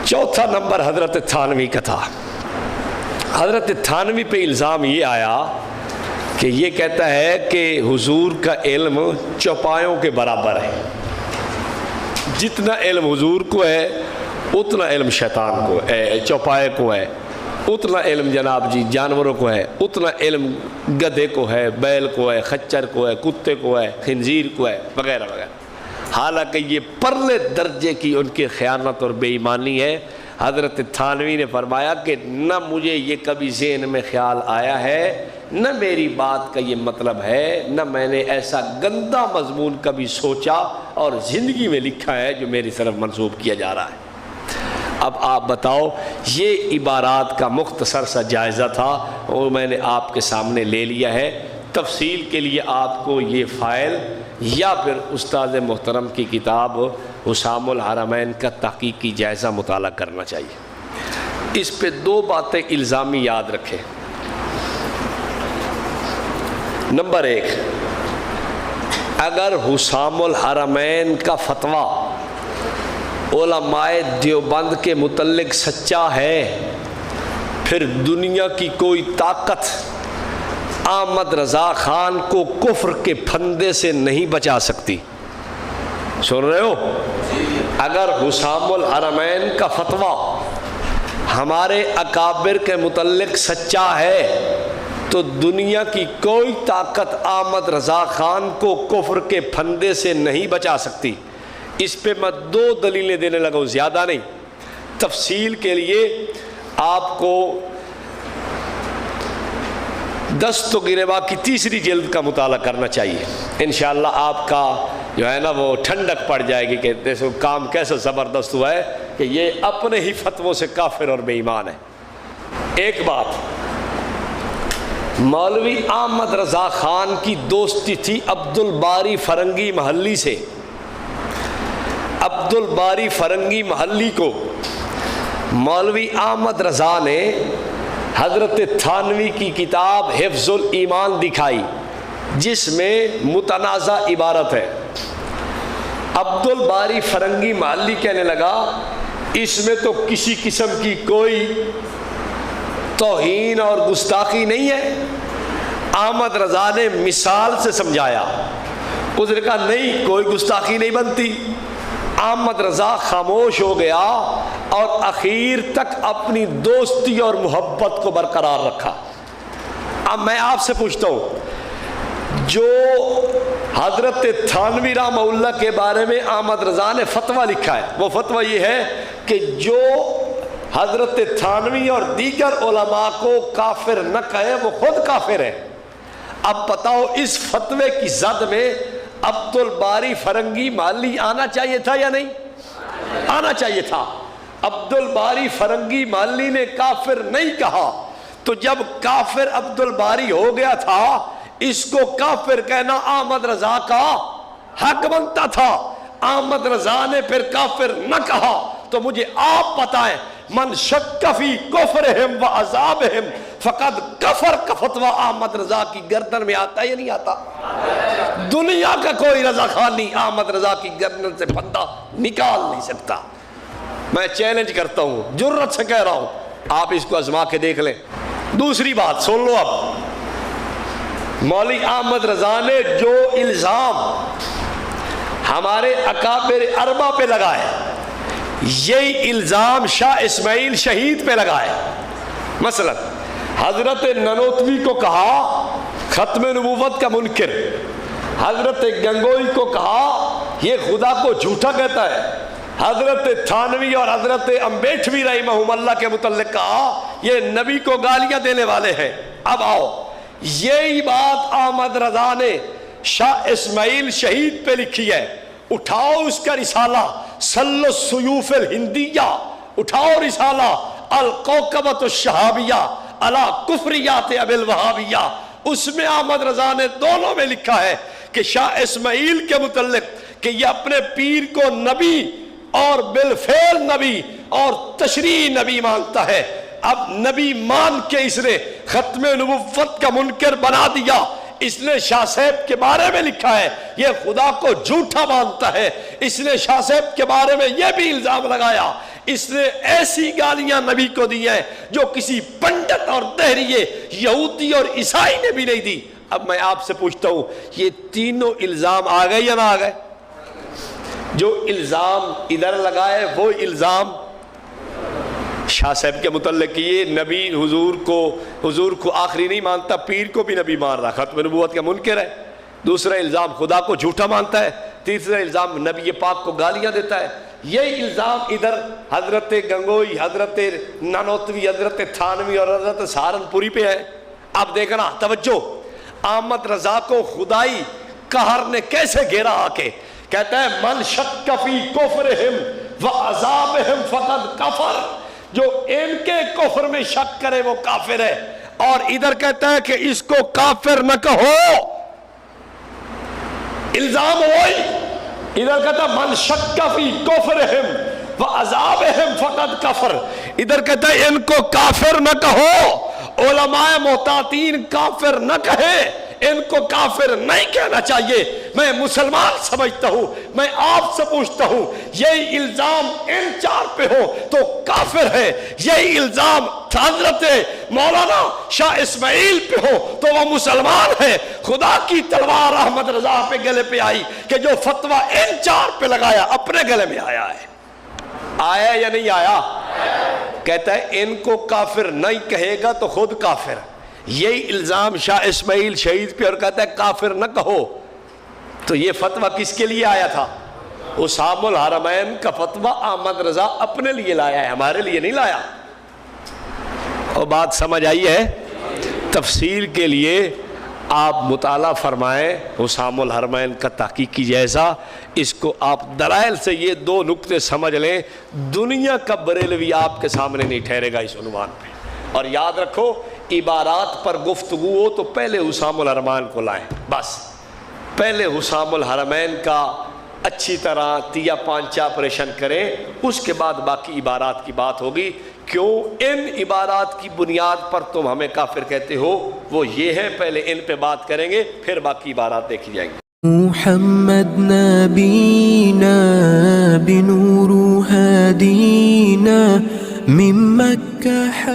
چوتھا نمبر حضرت تھانوی کا تھا۔ حضرت تھانوی پہ الزام یہ آیا کہ یہ کہتا ہے کہ حضور کا علم چوپایوں کے برابر ہے، جتنا علم حضور کو ہے اتنا علم شیطان کو ہے، چوپائے کو ہے، اتنا علم جناب جی جانوروں کو ہے، اتنا علم گدھے کو ہے، بیل کو ہے، خچر کو ہے، کتے کو ہے، خنزیر کو ہے، وغیرہ وغیرہ۔ حالانکہ یہ پرلے درجے کی ان کی خیانت اور بے ایمانی ہے۔ حضرت تھانوی نے فرمایا کہ نہ مجھے یہ کبھی ذہن میں خیال آیا ہے، نہ میری بات کا یہ مطلب ہے، نہ میں نے ایسا گندا مضمون کبھی سوچا اور زندگی میں لکھا ہے جو میری طرف منسوب کیا جا رہا ہے۔ اب آپ بتاؤ، یہ عبارات کا مختصر سا جائزہ تھا اور میں نے آپ کے سامنے لے لیا ہے۔ تفصیل کے لیے آپ کو یہ فائل یا پھر استاد محترم کی کتاب حسام الحرمین کا تحقیقی جائزہ مطالعہ کرنا چاہیے۔ اس پہ دو باتیں الزامی یاد رکھیں۔ نمبر ایک، اگر حسام الحرمین کا فتویٰ علماء دیوبند کے متعلق سچا ہے، پھر دنیا کی کوئی طاقت احمد رضا خان کو کفر کے پھندے سے نہیں بچا سکتی۔ سن رہے ہو؟ اگر حسام الحرمین کا فتویٰ ہمارے اکابر کے متعلق سچا ہے تو دنیا کی کوئی طاقت احمد رضا خان کو کفر کے پھندے سے نہیں بچا سکتی۔ اس پہ میں دو دلیلیں دینے لگا ہوں، زیادہ نہیں۔ تفصیل کے لیے آپ کو دست و گریباں کی تیسری جلد کا مطالعہ کرنا چاہیے۔ انشاءاللہ آپ کا جو ہے نا وہ ٹھنڈک پڑ جائے گی کہ دیکھو کام کیسا زبردست ہوا ہے کہ یہ اپنے ہی فتووں سے کافر اور بے ایمان ہے۔ ایک بات، مولوی احمد رضا خان کی دوستی تھی عبد الباری فرنگی محلی سے۔ عبد الباری فرنگی محلی کو مولوی احمد رضا نے حضرت تھانوی کی کتاب حفظ الایمان دکھائی جس میں متنازع عبارت ہے۔ عبد الباری فرنگی محلی کہنے لگا اس میں تو کسی قسم کی کوئی توہین اور گستاخی نہیں ہے۔ احمد رضا نے مثال سے سمجھایا، اس نے کہا نہیں کوئی گستاخی نہیں بنتی۔ احمد رضا خاموش ہو گیا اور اخیر تک اپنی دوستی اور محبت کو برقرار رکھا۔ اب میں آپ سے پوچھتا ہوں، جو حضرت تھانوی رحمہ اللہ کے بارے میں احمد رضا نے فتویٰ لکھا ہے، وہ فتویٰ یہ ہے کہ جو حضرت تھانوی اور دیگر علماء کو کافر نہ کہے وہ خود کافر ہے۔ اب بتاؤ اس فتوے کی زد میں عبد الباری فرنگی محلی آنا چاہیے تھا یا نہیں؟ آنا چاہیے تھا۔ عبد الباری فرنگی محلی نے کافر نہیں کہا، تو جب کافر عبد الباری ہو گیا تھا اس کو کافر کہنا احمد رضا کا حق بنتا تھا۔ احمد رضا نے پھر کافر نہ کہا، تو مجھے آپ بتائیں، من شک فی کفرہم و عذابہم فقد کفر کا فتویٰ احمد رضا کی گردن میں آتا ہے یا نہیں آتا؟ دنیا کا کوئی رضا خان نہیں احمد رضا کی گردن سے پھندا نکال نہیں سکتا۔ میں چیلنج کرتا ہوں، جرت سے کہہ رہا ہوں، آپ اس کو آزما کے دیکھ لیں۔ دوسری بات سن لو، اب مولوی احمد رضا نے جو الزام ہمارے اکابر اربعہ پہ لگائے، یہی الزام شاہ اسماعیل شہید پہ لگائے۔ مثلا حضرت ننوتوی کو کہا ختم نبوت کا منکر، حضرت گنگوئی کو کہا یہ خدا کو جھوٹا کہتا ہے، حضرت تھانوی اور حضرت امبیٹوی رحمہم اللہ کے متعلق کہا یہ نبی کو گالیاں دینے والے ہیں۔ اب آؤ، یہی بات احمد رضا نے شاہ اسماعیل شہید پہ لکھی ہے۔ اٹھاؤ اس کا رسالہ سل السیوف الہندیہ، اٹھاؤ رسالہ القوکبۃ الشہابیہ علی کفریات ابی الوہابیہ، اس میں احمد رضا نے دونوں میں لکھا ہے کہ شاہ اسماعیل کے متعلق کہ یہ اپنے پیر کو نبی اور بالفعل نبی اور تشریعی نبی مانتا ہے۔ اب نبی مان کے اس نے ختم نبوت کا منکر بنا دیا۔ اس نے شاہ صاحب کے بارے میں لکھا ہے یہ خدا کو جھوٹا مانتا ہے۔ اس نے شاہ صاحب کے بارے میں یہ بھی الزام لگایا اس نے ایسی گالیاں نبی کو دی ہیں جو کسی پنڈت اور دہریے یہودی اور عیسائی نے بھی نہیں دی۔ اب میں آپ سے پوچھتا ہوں یہ تینوں الزام آ گئے یا نہ آ گئے؟ جو الزام ادھر لگائے وہ الزام شاہ صاحب کے متعلق یہ نبی حضور کو آخری نہیں مانتا، پیر کو بھی نبی مان رہا، ختم نبوت کا منکر ہے۔ دوسرا الزام خدا کو جھوٹا مانتا ہے۔ تیسرا الزام نبی پاک کو گالیاں دیتا ہے۔ یہ الزام ادھر حضرت گنگوئی، حضرت نانوتوی، حضرت تھانوی اور حضرت سہارنپوری پہ ہے۔ اب دیکھنا توجہ، احمد رضا کو خدائی قہر نے کیسے گھیرا آ کے، کہتا ہے من شک فی کفرہم وعذابہم فقد کفر، جو ان کے کفر میں شک کرے وہ کافر ہے۔ اور ادھر کہتا ہے کہ اس کو کافر نہ کہو، الزام وہی، ادھر کہتا ہے من شک فی کفرہم وعذابہم فقد کفر، ادھر کہتا ہے ان کو کافر نہ کہو۔ علماء محتاطین کافر نہ کہے، ان کو کافر نہیں کہنا چاہیے۔ میں مسلمان سمجھتا ہوں، میں آپ سے پوچھتا ہوں یہی الزام ان چار پہ ہو تو کافر ہے، یہی الزام حضرت مولانا شاہ اسماعیل پہ ہو تو وہ مسلمان ہے۔ خدا کی تلوار احمد رضا پہ گلے پہ آئی کہ جو فتویٰ ان چار پہ لگایا اپنے گلے میں آیا ہے۔ آیا یا نہیں آیا؟ کہتا ہے ان کو کافر نہیں کہے گا تو خود کافر۔ یہی الزام شاہ اسماعیل شہید پہ اور کہتا ہے کافر نہ کہو، تو یہ فتویٰ کس کے لیے آیا تھا؟ اسام الحرمین کا فتویٰ احمد رضا اپنے لیے لایا ہے، ہمارے لیے نہیں لایا۔ اور بات سمجھ آئی ہے؟ تفسیر کے لیے آپ مطالعہ فرمائیں اسام الحرمین کا تحقیقی جائزہ، اس کو آپ دلائل سے یہ دو نکتے سمجھ لیں، دنیا کا بریلوی آپ کے سامنے نہیں ٹھہرے گا اس عنوان پہ۔ اور یاد رکھو عبارات پر گفتگو ہو تو پہلے حسام الحرمین کو لائیں، بس پہلے حسام الحرمین کا اچھی طرح تیا پانچا آپریشن کریں، اس کے بعد باقی عبارات کی بات ہوگی۔ کیوں ان عبارات کی بنیاد پر تم ہمیں کافر کہتے ہو؟ وہ یہ ہے، پہلے ان پہ بات کریں گے پھر باقی عبارات دیکھی جائیں گی۔ محمد نبینا بنور ہدینا من مکہ